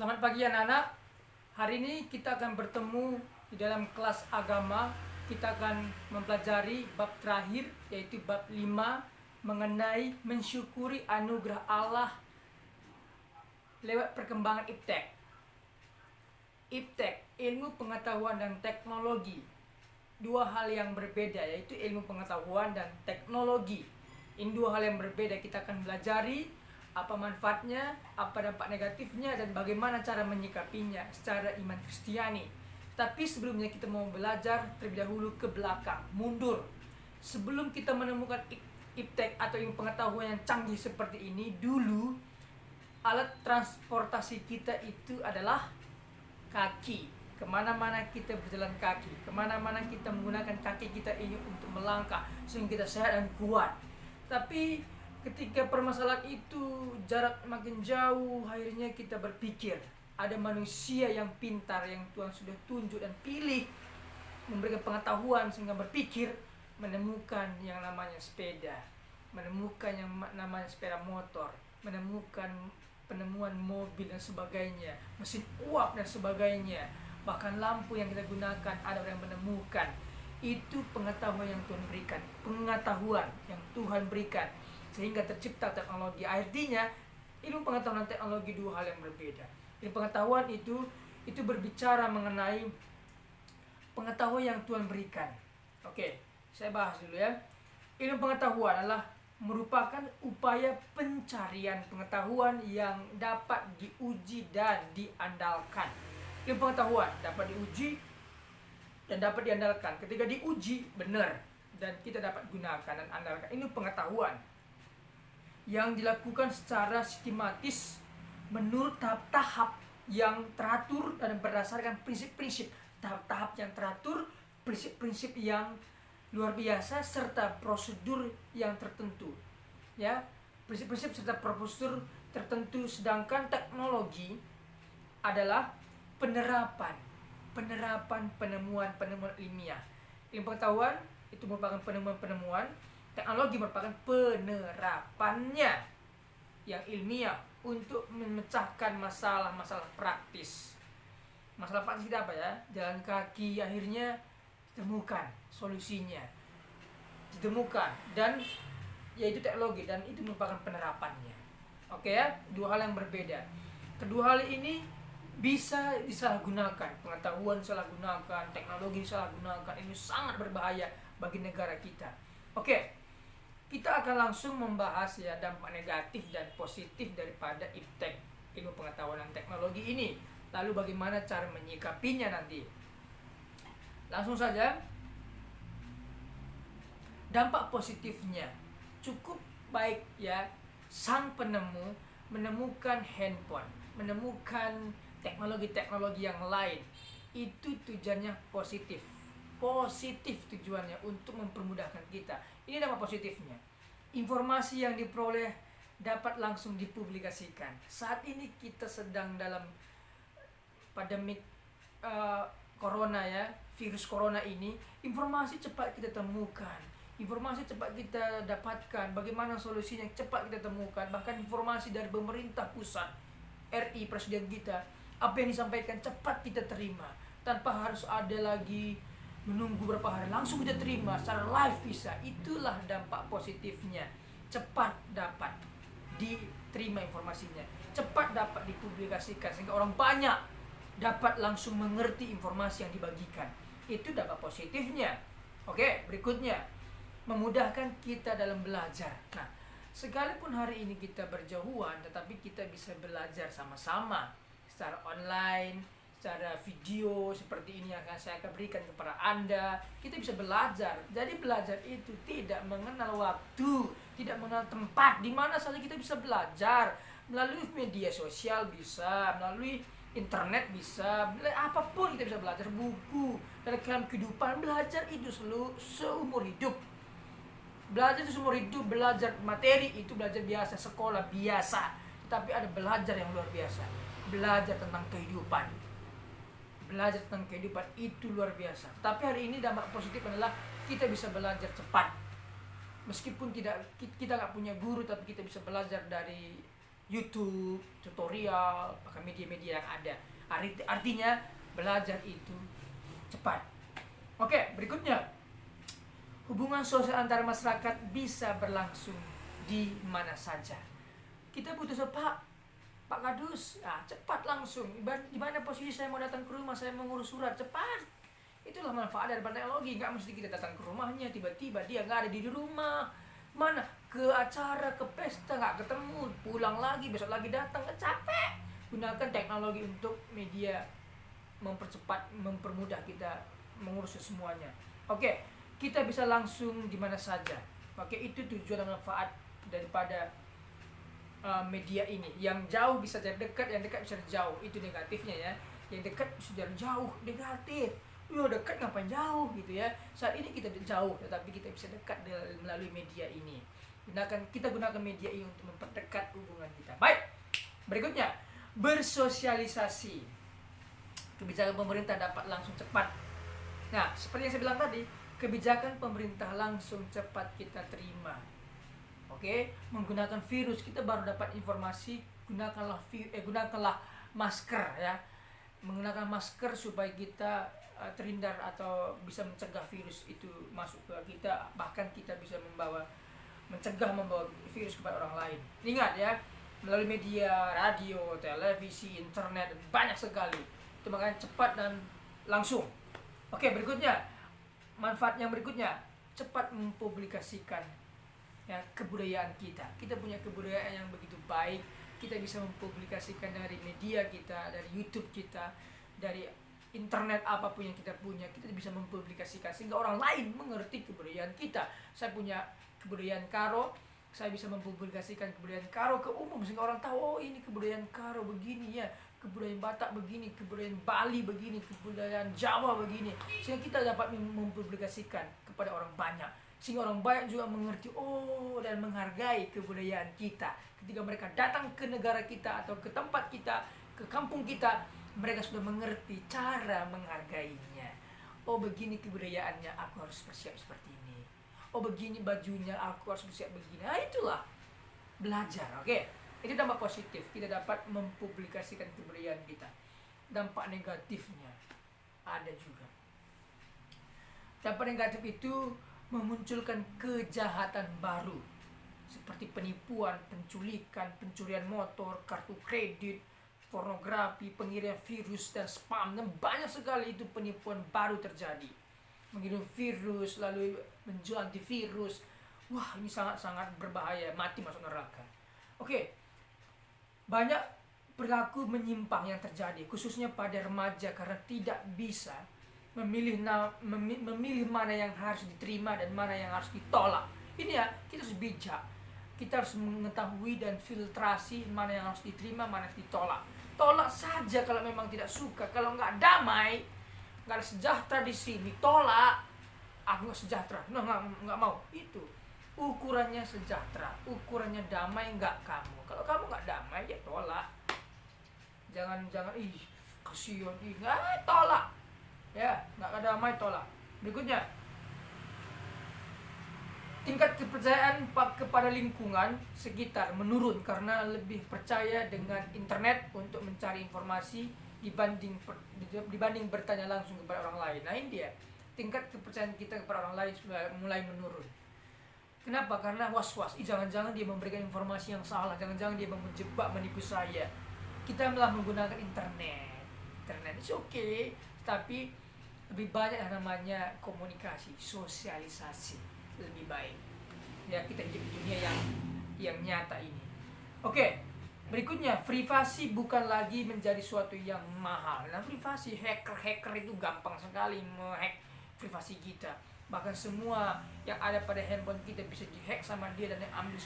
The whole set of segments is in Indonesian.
Selamat pagi anak-anak. Hari ini kita akan bertemu di dalam kelas agama. Kita akan mempelajari bab terakhir, yaitu bab 5 mengenai mensyukuri anugerah Allah lewat perkembangan iptek. Iptek, ilmu pengetahuan dan teknologi. Dua hal yang berbeda, yaitu ilmu pengetahuan dan teknologi. Ini dua hal yang berbeda. Kita akan belajari apa manfaatnya, apa dampak negatifnya, dan bagaimana cara menyikapinya secara iman Kristiani. Tapi sebelumnya kita mau belajar terlebih dahulu ke belakang, mundur. Sebelum kita menemukan iptek atau ilmu pengetahuan yang canggih seperti ini, dulu alat transportasi kita itu adalah kaki. Kemana-mana kita berjalan kaki, kemana-mana kita menggunakan kaki kita ini untuk melangkah sehingga kita sehat dan kuat. Tapi ketika permasalahan itu jarak makin jauh, akhirnya kita berpikir ada manusia yang pintar yang Tuhan sudah tunjuk dan pilih, memberikan pengetahuan sehingga berpikir, menemukan yang namanya sepeda, menemukan yang namanya sepeda motor, menemukan penemuan mobil dan sebagainya, mesin uap dan sebagainya, bahkan lampu yang kita gunakan ada orang yang menemukan. Itu pengetahuan yang Tuhan berikan, pengetahuan yang Tuhan berikan sehingga tercipta teknologi. Artinya ilmu pengetahuan dan teknologi dua hal yang berbeda. Ilmu pengetahuan itu berbicara mengenai pengetahuan yang Tuhan berikan. Oke, saya bahas dulu ya. Ilmu pengetahuan adalah merupakan upaya pencarian pengetahuan yang dapat diuji dan diandalkan. Ilmu pengetahuan dapat diuji dan dapat diandalkan. Ketika diuji benar dan kita dapat gunakan dan andalkan. Ini pengetahuan yang dilakukan secara sistematis menurut tahap-tahap yang teratur dan berdasarkan prinsip-prinsip. Tahap-tahap yang teratur, prinsip-prinsip yang luar biasa, serta prosedur yang tertentu. Ya, prinsip-prinsip serta prosedur tertentu. Sedangkan teknologi adalah penerapan penemuan ilmiah. Ilmu pengetahuan itu merupakan penemuan, teknologi merupakan penerapannya yang ilmiah untuk memecahkan masalah-masalah praktis. Masalah praktis kita apa ya? Jalan kaki akhirnya ditemukan solusinya, ditemukan, dan yaitu teknologi, dan itu merupakan penerapannya. Oke ya, dua hal yang berbeda. Kedua hal ini bisa disalahgunakan, pengetahuan disalahgunakan, teknologi disalahgunakan. Ini sangat berbahaya bagi negara kita. Oke, kita akan langsung membahas ya dampak negatif dan positif daripada iptek, ilmu pengetahuan dan teknologi ini. Lalu bagaimana cara menyikapinya nanti. Langsung saja. Dampak positifnya cukup baik ya. Sang penemu menemukan handphone, menemukan teknologi-teknologi yang lain. Itu tujuannya positif tujuannya untuk mempermudahkan kita. Ini dampak positifnya. Informasi yang diperoleh dapat langsung dipublikasikan. Saat ini kita sedang dalam pandemi corona ya, virus corona ini. Informasi cepat kita temukan, informasi cepat kita dapatkan, bagaimana solusinya cepat kita temukan. Bahkan informasi dari pemerintah pusat RI, presiden kita, apa yang disampaikan cepat kita terima tanpa harus ada lagi menunggu berapa hari, langsung kita terima secara live bisa. Itulah dampak positifnya. Cepat dapat diterima informasinya, cepat dapat dipublikasikan sehingga orang banyak dapat langsung mengerti informasi yang dibagikan. Itu dampak positifnya. Oke, berikutnya memudahkan kita dalam belajar. Nah, sekalipun hari ini kita berjauhan, tetapi kita bisa belajar sama-sama secara online, secara video seperti ini yang saya akan berikan kepada Anda. Kita bisa belajar. Jadi belajar itu tidak mengenal waktu, tidak mengenal tempat. Di mana saja kita bisa belajar. Melalui media sosial bisa, melalui internet bisa, apapun kita bisa belajar. Buku, dalam kehidupan, belajar itu seumur hidup. Belajar itu seumur hidup. Belajar materi itu belajar biasa, sekolah biasa. Tapi ada belajar yang luar biasa. Belajar tentang kehidupan. Belajar tentang kehidupan itu luar biasa. Tapi hari ini dampak positif adalah kita bisa belajar cepat. Meskipun kita nggak punya guru, tapi kita bisa belajar dari YouTube, tutorial, bahkan media-media yang ada. Artinya belajar itu cepat. Oke, berikutnya. Hubungan sosial antar masyarakat bisa berlangsung di mana saja. Kita butuh Pak Kadus, cepat langsung. Di mana posisi saya mau datang ke rumah, saya mau ngurus surat, cepat. Itulah manfaat dari teknologi. Nggak mesti kita datang ke rumahnya, tiba-tiba dia nggak ada di rumah. Mana ke acara, ke pesta, nggak ketemu, pulang lagi, besok lagi datang, capek. Gunakan teknologi untuk media mempermudah kita mengurus semuanya. Oke, kita bisa langsung di mana saja. Oke, itu tujuan dan manfaat daripada media ini. Yang jauh bisa jadi dekat, yang dekat bisa jadi jauh. Itu negatifnya ya. Yang dekat bisa jadi jauh, negatif. Dekat ngapain jauh gitu ya. Saat ini kita jauh, tetapi kita bisa dekat melalui media ini. Kita gunakan media ini untuk memperdekat hubungan kita. Baik, berikutnya bersosialisasi. Kebijakan pemerintah dapat langsung cepat. Nah, seperti yang saya bilang tadi, kebijakan pemerintah langsung cepat kita terima. Oke, menggunakan virus kita baru dapat informasi. Gunakanlah masker ya. Menggunakan masker supaya kita terhindar atau bisa mencegah virus itu masuk ke kita, bahkan kita bisa mencegah membawa virus kepada orang lain. Ingat ya, melalui media, radio, televisi, internet, banyak sekali. Itu makanya cepat dan langsung. Oke, berikutnya, manfaat yang berikutnya, cepat mempublikasikan ya kebudayaan kita. Kita punya kebudayaan yang begitu baik, kita bisa mempublikasikan dari media kita, dari YouTube kita, dari internet apapun yang kita punya, kita bisa mempublikasikan sehingga orang lain mengerti kebudayaan kita. Saya punya kebudayaan Karo, saya bisa mempublikasikan kebudayaan Karo ke umum sehingga orang tahu, oh ini kebudayaan Karo begini ya, kebudayaan Batak begini, kebudayaan Bali begini, kebudayaan Jawa begini, sehingga kita dapat mempublikasikan kepada orang banyak, sehingga orang banyak juga mengerti dan menghargai kebudayaan kita. Ketika mereka datang ke negara kita atau ke tempat kita, ke kampung kita, mereka sudah mengerti cara menghargainya. Oh begini kebudayaannya, aku harus bersiap seperti ini. Oh begini bajunya, aku harus bersiap begini. Itulah belajar. Oke, itu dampak positif. Kita dapat mempublikasikan kebudayaan kita. Dampak negatifnya ada juga. Dampak negatif itu memunculkan kejahatan baru seperti penipuan, penculikan, pencurian motor, kartu kredit, pornografi, pengiriman virus dan spam, dan banyak sekali itu penipuan baru terjadi. Mengirim virus lalu menjual antivirus. Wah, ini sangat-sangat berbahaya, mati masuk neraka. Oke. Banyak perilaku menyimpang yang terjadi khususnya pada remaja karena tidak bisa memilih mana yang harus diterima dan mana yang harus ditolak. Ini ya, kita harus bijak. Kita harus mengetahui dan filtrasi mana yang harus diterima, mana yang ditolak. Tolak saja kalau memang tidak suka. Kalau nggak damai, nggak ada sejahtera di sini, tolak. Aku nggak sejahtera, nggak mau. Itu ukurannya sejahtera, ukurannya damai nggak kamu. Kalau kamu nggak damai, ya tolak. Jangan kasihan, nggak tolak. Ya, nggak damai, tolak. Berikutnya, tingkat kepercayaan kepada lingkungan sekitar menurun karena lebih percaya dengan internet untuk mencari informasi dibanding bertanya langsung kepada orang lain. Nah ini dia, tingkat kepercayaan kita kepada orang lain sudah mulai menurun. Kenapa? Karena was-was, jangan-jangan dia memberikan informasi yang salah, jangan-jangan dia menjebak, menipu saya. Kita malah menggunakan internet itu oke, tapi lebih banyak yang namanya komunikasi, sosialisasi lebih baik ya, kita hidup di dunia yang nyata ini. Oke, berikutnya, privasi bukan lagi menjadi suatu yang mahal. Nah, privasi, hacker itu gampang sekali menghack privasi kita. Bahkan semua yang ada pada handphone kita bisa dihack sama dia dan ambil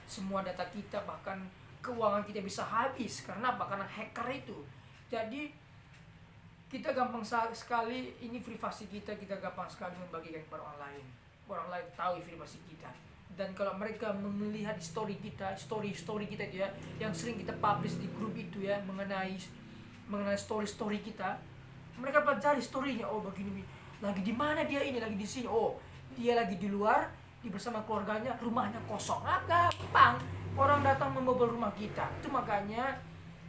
semua data kita, bahkan keuangan kita bisa habis. Karena apa? Karena hacker itu. Jadi kita gampang sekali, ini privasi kita gampang sekali membagikan kepada orang lain. Orang lain tahu privasi kita. Dan kalau mereka melihat story kita itu ya, yang sering kita publish di grup itu ya, mengenai story kita, mereka pelajari storynya. Oh begini, lagi di mana dia ini, lagi di sini. Oh dia lagi di luar, bersama keluarganya, rumahnya kosong. Gampang, orang datang membobol rumah kita. Itu makanya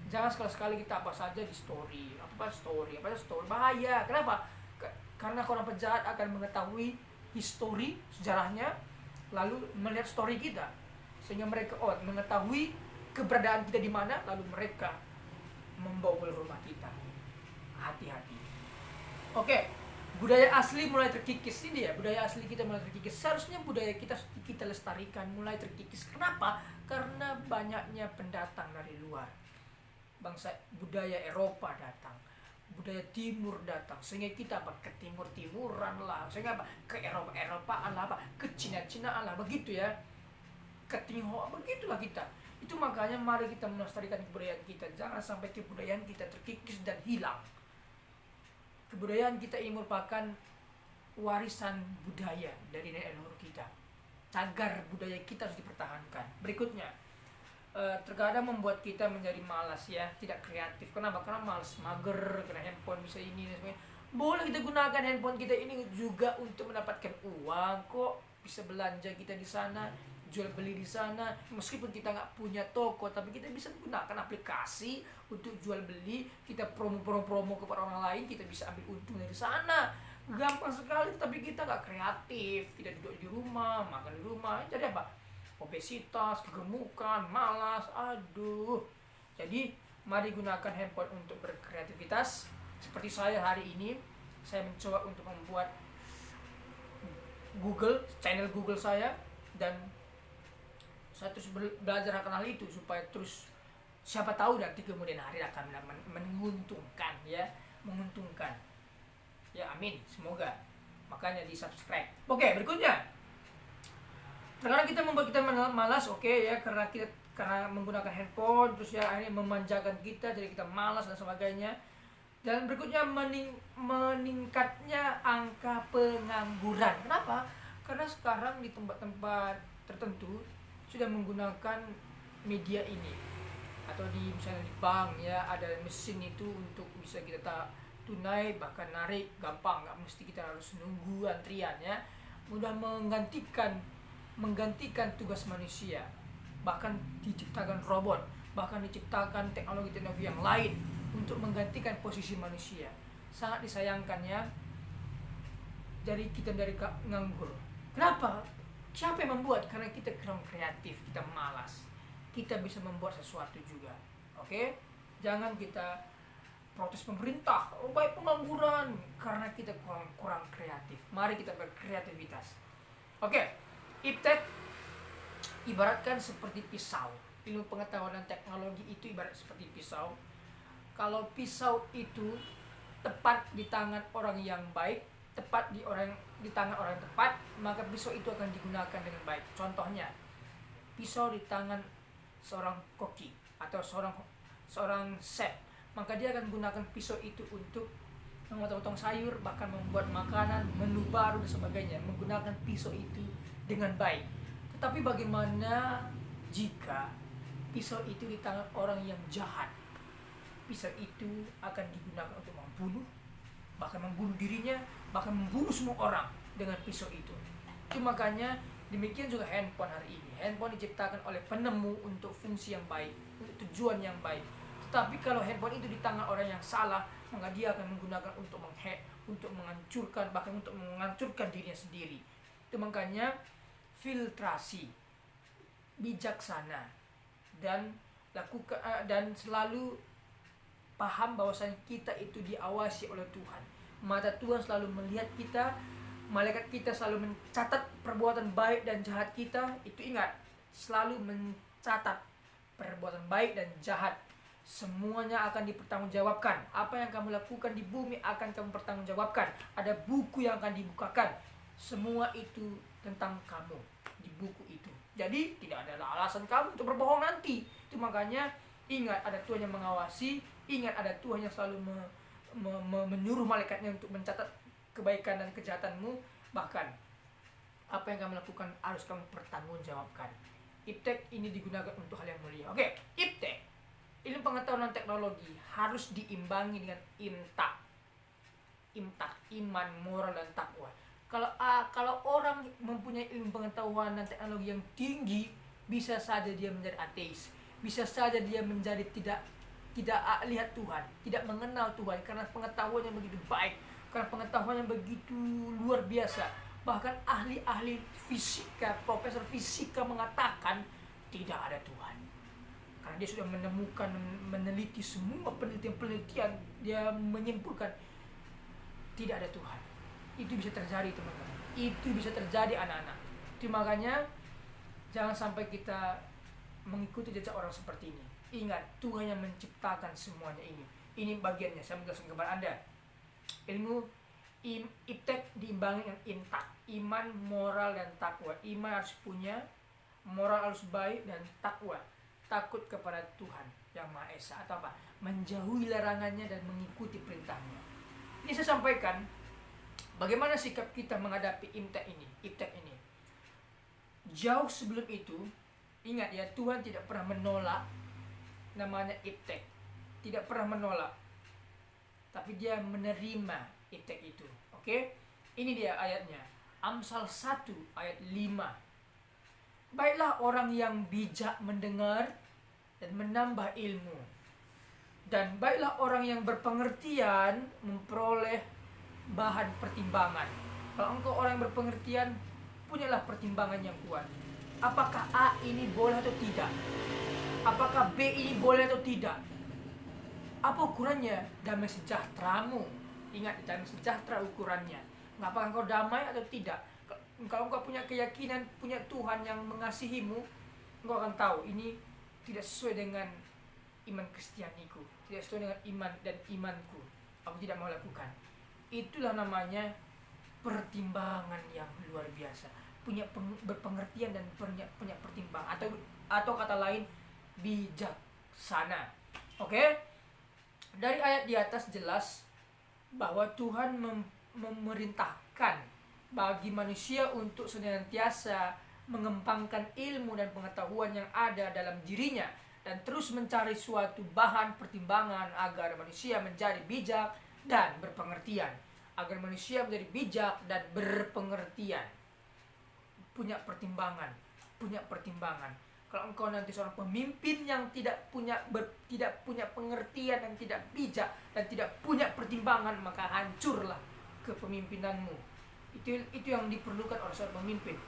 jangan sekali-sekali kita apa saja di story, apa story, bahaya. Kenapa? Karena orang penjahat akan mengetahui histori sejarahnya, lalu melihat story kita, sehingga mereka mengetahui keberadaan kita di mana, lalu mereka membobol rumah kita. Hati-hati. Oke, budaya asli mulai terkikis. Ini ya, budaya asli kita mulai terkikis. Seharusnya budaya kita lestarikan, mulai terkikis. Kenapa? Karena banyaknya pendatang dari luar. Bangsa budaya Eropa datang, budaya Timur datang, sehingga kita ke Timuran lah, sehingga ke Eropaan lah, ke Cina-Cinaan lah, begitu ya, ke Tionghoa, begitulah kita. Itu makanya mari kita melestarikan kebudayaan kita. Jangan sampai kebudayaan kita terkikis dan hilang. Kebudayaan kita ini merupakan warisan budaya dari nenek leluhur kita. Cagar budaya kita harus dipertahankan. Berikutnya, terkadang membuat kita menjadi malas ya, tidak kreatif. Kenapa? Karena malas, mager, karena handphone bisa ini dan sebagainya. Boleh kita gunakan handphone kita ini juga untuk mendapatkan uang kok. Bisa belanja kita di sana, jual beli di sana. Meskipun kita nggak punya toko, tapi kita bisa gunakan aplikasi untuk jual beli. Kita promo kepada orang lain, kita bisa ambil untung dari sana. Gampang sekali, tapi kita nggak kreatif. Kita duduk di rumah, makan di rumah. Jadi apa? Obesitas, kegemukan, malas, aduh. Jadi mari gunakan handphone untuk berkreativitas. Seperti saya hari ini, saya mencoba untuk membuat channel Google saya, dan saya terus belajar akan hal itu supaya terus siapa tahu nanti kemudian hari akan menguntungkan ya, menguntungkan. Ya amin, semoga. Makanya di subscribe. Oke, berikutnya. Terkadang kita membuat kita malas, ya, karena menggunakan handphone, terus ya akhirnya memanjakan kita, jadi kita malas dan sebagainya. Dan berikutnya meningkatnya angka pengangguran. Kenapa? Karena sekarang di tempat-tempat tertentu sudah menggunakan media ini, atau misalnya di bank ya, ada mesin itu untuk bisa kita tunai, bahkan narik gampang, nggak mesti kita harus nunggu antrian ya. Mudah menggantikan tugas manusia. Bahkan diciptakan robot, bahkan diciptakan teknologi-teknologi yang lain untuk menggantikan posisi manusia. Sangat disayangkan ya. Jadi kita dari nganggur. Kenapa? Siapa yang membuat? Karena kita kurang kreatif, kita malas. Kita bisa membuat sesuatu juga. Oke? Jangan kita protes pemerintah, baik pengangguran, karena kita kurang kreatif. Mari kita berkreativitas. Oke. Iptek ibaratkan seperti pisau. Ilmu pengetahuan dan teknologi itu ibarat seperti pisau. Kalau pisau itu tepat di tangan orang yang baik, tepat di tangan orang yang tepat, maka pisau itu akan digunakan dengan baik. Contohnya, pisau di tangan seorang koki atau seorang chef, maka dia akan gunakan pisau itu untuk memotong sayur, bahkan membuat makanan, menu baru dan sebagainya, menggunakan pisau itu dengan baik. Tetapi bagaimana jika pisau itu di tangan orang yang jahat? Pisau itu akan digunakan untuk membunuh, bahkan membunuh dirinya, bahkan membunuh semua orang dengan pisau itu. Itu makanya demikian juga handphone hari ini. Handphone diciptakan oleh penemu untuk fungsi yang baik, untuk tujuan yang baik. Tetapi kalau handphone itu di tangan orang yang salah, maka dia akan menggunakan untuk menghack, untuk menghancurkan, bahkan untuk menghancurkan dirinya sendiri. Itu makanya filtrasi, bijaksana, dan selalu paham bahwasanya kita itu diawasi oleh Tuhan. Mata Tuhan selalu melihat kita, malaikat kita selalu mencatat perbuatan baik dan jahat kita. Itu ingat, selalu mencatat perbuatan baik dan jahat. Semuanya akan dipertanggungjawabkan. Apa yang kamu lakukan di bumi akan kamu pertanggungjawabkan. Ada buku yang akan dibukakan. Semua itu tentang kamu di buku itu. Jadi tidak ada alasan kamu untuk berbohong nanti. Itu makanya ingat ada Tuhan yang mengawasi. Ingat ada Tuhan yang selalu menyuruh malaikatnya untuk mencatat kebaikan dan kejahatanmu. Bahkan apa yang kamu lakukan harus kamu pertanggungjawabkan. Iptek ini digunakan untuk hal yang mulia. Oke, iptek, ilmu pengetahuan dan teknologi, harus diimbangi dengan imtak, iman, moral, dan takwa. Kalau orang mempunyai ilmu pengetahuan dan teknologi yang tinggi, bisa saja dia menjadi ateis, bisa saja dia menjadi tidak lihat Tuhan, tidak mengenal Tuhan karena pengetahuannya begitu baik, karena pengetahuannya begitu luar biasa. Bahkan ahli-ahli fisika, profesor fisika mengatakan tidak ada Tuhan. Karena dia sudah menemukan, meneliti semua penelitian-penelitian, dia menyimpulkan tidak ada Tuhan. Itu bisa terjadi, teman-teman. Itu bisa terjadi, anak-anak. Itu makanya jangan sampai kita mengikuti jejak orang seperti ini. Ingat, Tuhan yang menciptakan semuanya ini. Ini bagiannya, saya menjelaskan kepada Anda. Ilmu iptek diimbangi dengan intak, iman, moral, dan takwa. Iman harus punya, moral harus baik, dan takwa, takut kepada Tuhan yang Maha Esa, atau apa? Menjauhi larangannya dan mengikuti perintahnya. Ini saya sampaikan bagaimana sikap kita menghadapi iptek ini. Jauh sebelum itu, ingat ya, Tuhan tidak pernah menolak namanya iptek, tidak pernah menolak, tapi dia menerima iptek itu. Oke? Ini dia ayatnya. Amsal 1 ayat 5. Baiklah orang yang bijak mendengar dan menambah ilmu. Dan baiklah orang yang berpengertian memperoleh bahan pertimbangan. Kalau engkau orang yang berpengertian, punyalah pertimbangan yang kuat. Apakah A ini boleh atau tidak? Apakah B ini boleh atau tidak? Apa ukurannya? Damai sejahteramu. Ingat, damai sejahtera ukurannya. Apakah engkau damai atau tidak? Kalau engkau punya keyakinan, punya Tuhan yang mengasihimu, engkau akan tahu ini tidak sesuai dengan iman Kristianiku, tidak sesuai dengan iman dan imanku. Aku tidak mau lakukan. Itulah namanya pertimbangan yang luar biasa. Punya berpengertian dan punya pertimbangan, atau kata lain bijaksana. Oke? Dari ayat di atas jelas bahwa Tuhan memerintahkan bagi manusia untuk senantiasa mengembangkan ilmu dan pengetahuan yang ada dalam dirinya dan terus mencari suatu bahan pertimbangan agar manusia menjadi bijak dan berpengertian. Agar manusia menjadi bijak dan berpengertian. Punya pertimbangan. Kalau engkau nanti seorang pemimpin yang tidak punya pengertian dan tidak bijak dan tidak punya pertimbangan, maka hancurlah kepemimpinanmu. Itu yang diperlukan oleh seorang pemimpin.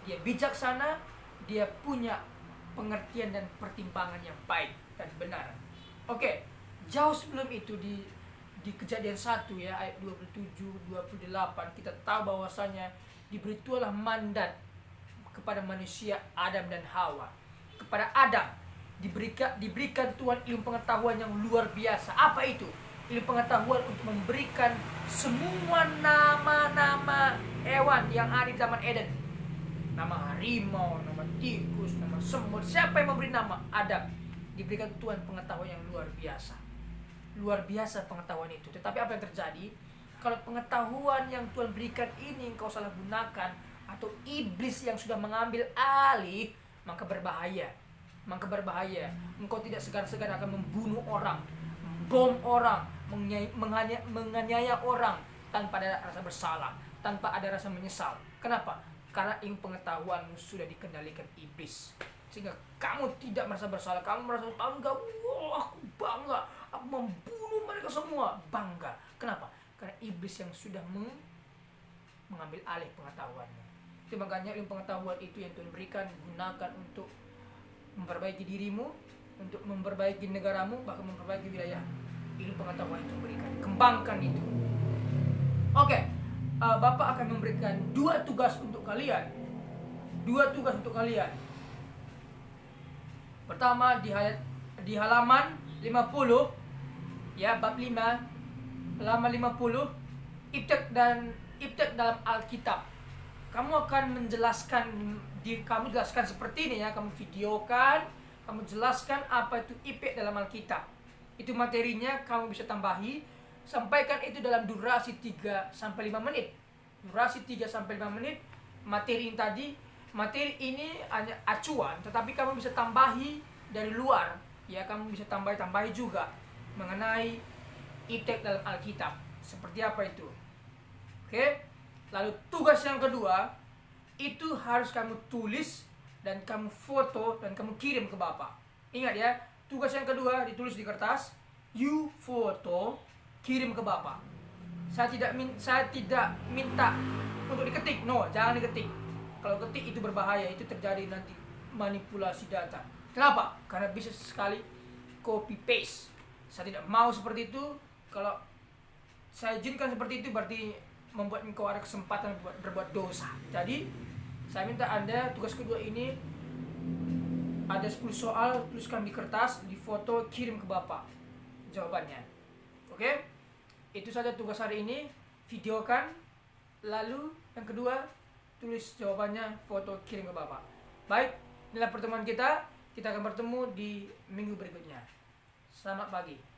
Dia bijaksana, dia punya pengertian dan pertimbangan yang baik dan benar. Oke, jauh sebelum itu di Kejadian 1 ya, ayat 27, 28, kita tahu bahwasanya diberi Tuhanlah mandat kepada manusia Adam dan Hawa. Kepada Adam diberikan Tuhan ilmu pengetahuan yang luar biasa. Apa itu? Ilmu pengetahuan untuk memberikan semua nama-nama hewan yang ada di Taman Eden. Nama harimau, nama tikus, nama semut. Siapa yang memberi nama? Adam. Diberikan Tuhan pengetahuan yang luar biasa. Luar biasa pengetahuan itu. Tetapi apa yang terjadi? Kalau pengetahuan yang Tuhan berikan ini engkau salah gunakan, atau iblis yang sudah mengambil alih, maka berbahaya. Engkau tidak segan-segan akan membunuh orang, bom orang, menganiaya orang tanpa ada rasa bersalah, tanpa ada rasa menyesal. Kenapa? Karena ilmu pengetahuanmu sudah dikendalikan iblis. Sehingga kamu tidak merasa bersalah, kamu merasa bangga. Wah, aku bangga, aku membunuh mereka semua. Bangga. Kenapa? Karena iblis yang sudah mengambil alih pengetahuanmu. Itu makanya ilmu pengetahuan itu yang Tuhan berikan, gunakan untuk memperbaiki dirimu, untuk memperbaiki negaramu, bahkan memperbaiki wilayah. Ilmu pengetahuan itu berikan, kembangkan itu. Oke, Bapak akan memberikan 2 tugas untuk kalian. 2 tugas untuk kalian. Pertama di halaman 50 ya, bab 5 halaman 50, iptek dalam Alkitab. Kamu akan kamu jelaskan seperti ini ya, kamu videokan, kamu jelaskan apa itu iptek dalam Alkitab. Itu materinya kamu bisa tambahi, sampaikan itu dalam durasi 3 sampai 5 menit. Durasi 3 sampai 5 menit. Materi ini hanya acuan, tetapi kamu bisa tambahi dari luar. Ya, kamu bisa tambahi juga mengenai iptek dalam Alkitab. Seperti apa itu? Oke. Lalu tugas yang kedua, itu harus kamu tulis dan kamu foto dan kamu kirim ke Bapak. Ingat ya, tugas yang kedua ditulis di kertas, you foto, kirim ke Bapak. Saya tidak minta untuk diketik, no, jangan diketik. Kalau ketik itu berbahaya, itu terjadi nanti manipulasi data. Kenapa? Karena bisa sekali copy paste. Saya tidak mau seperti itu. Kalau saya izinkan seperti itu berarti membuat engkau ada kesempatan berbuat dosa. Jadi saya minta Anda tugas kedua ini ada 10 soal, tuliskan di kertas, di foto, kirim ke Bapak jawabannya. Oke? Itu saja tugas hari ini. Videokan. Lalu yang kedua, tulis jawabannya, foto, kirim ke Bapak. Baik, inilah pertemuan kita. Kita akan bertemu di minggu berikutnya. Selamat pagi.